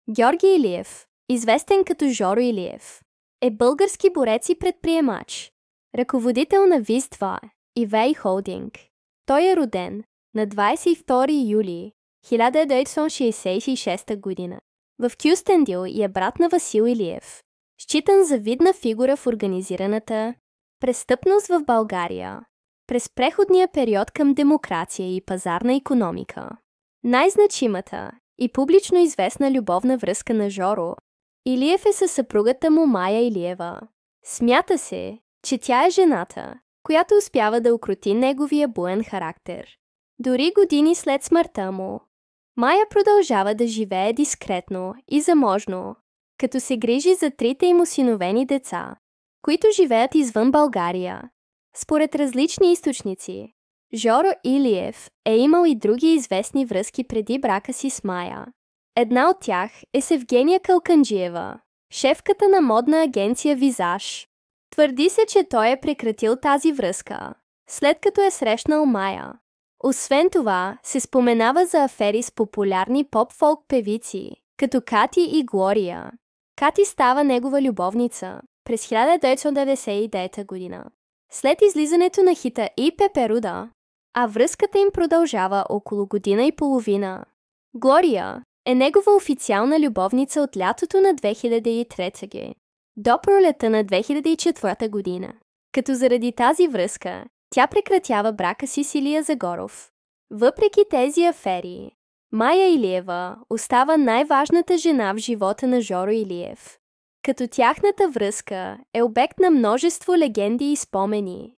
Георги Илиев, известен като Жоро Илиев, е български борец и предприемач, ръководител на ВИЗ-2 и ВЕИ Холдинг. Той е роден на 22 юли 1966 година в Кюстендил и е брат на Васил Илиев, считан за видна фигура в организираната престъпност в България през преходния период към демокрация и пазарна икономика. Най-значимата и публично известна любовна връзка на Жоро Илиев е със съпругата му Мая Илиева. Смята се, че тя е жената, която успява да укроти неговия буен характер. Дори години след смъртта му, Мая продължава да живее дискретно и заможно, като се грижи за трите им осиновени деца, които живеят извън България. Според различни източници, Жоро Илиев е имал и други известни връзки преди брака си с Мая. Една от тях е с Евгения Калканджиева, шефката на модна агенция Визаж. Твърди се, че той е прекратил тази връзка, след като е срещнал Мая. Освен това, се споменава за афери с популярни поп-фолк певици, като Кати и Глория. Кати става негова любовница през 1999 година, след излизането на хита И Пеперуда, а връзката им продължава около година и половина. Глория е негова официална любовница от лятото на 2003 до пролета на 2004 година, като заради тази връзка тя прекратява брака си с Илия Загоров. Въпреки тези афери, Мая Илиева остава най-важната жена в живота на Жоро Илиев, като тяхната връзка е обект на множество легенди и спомени.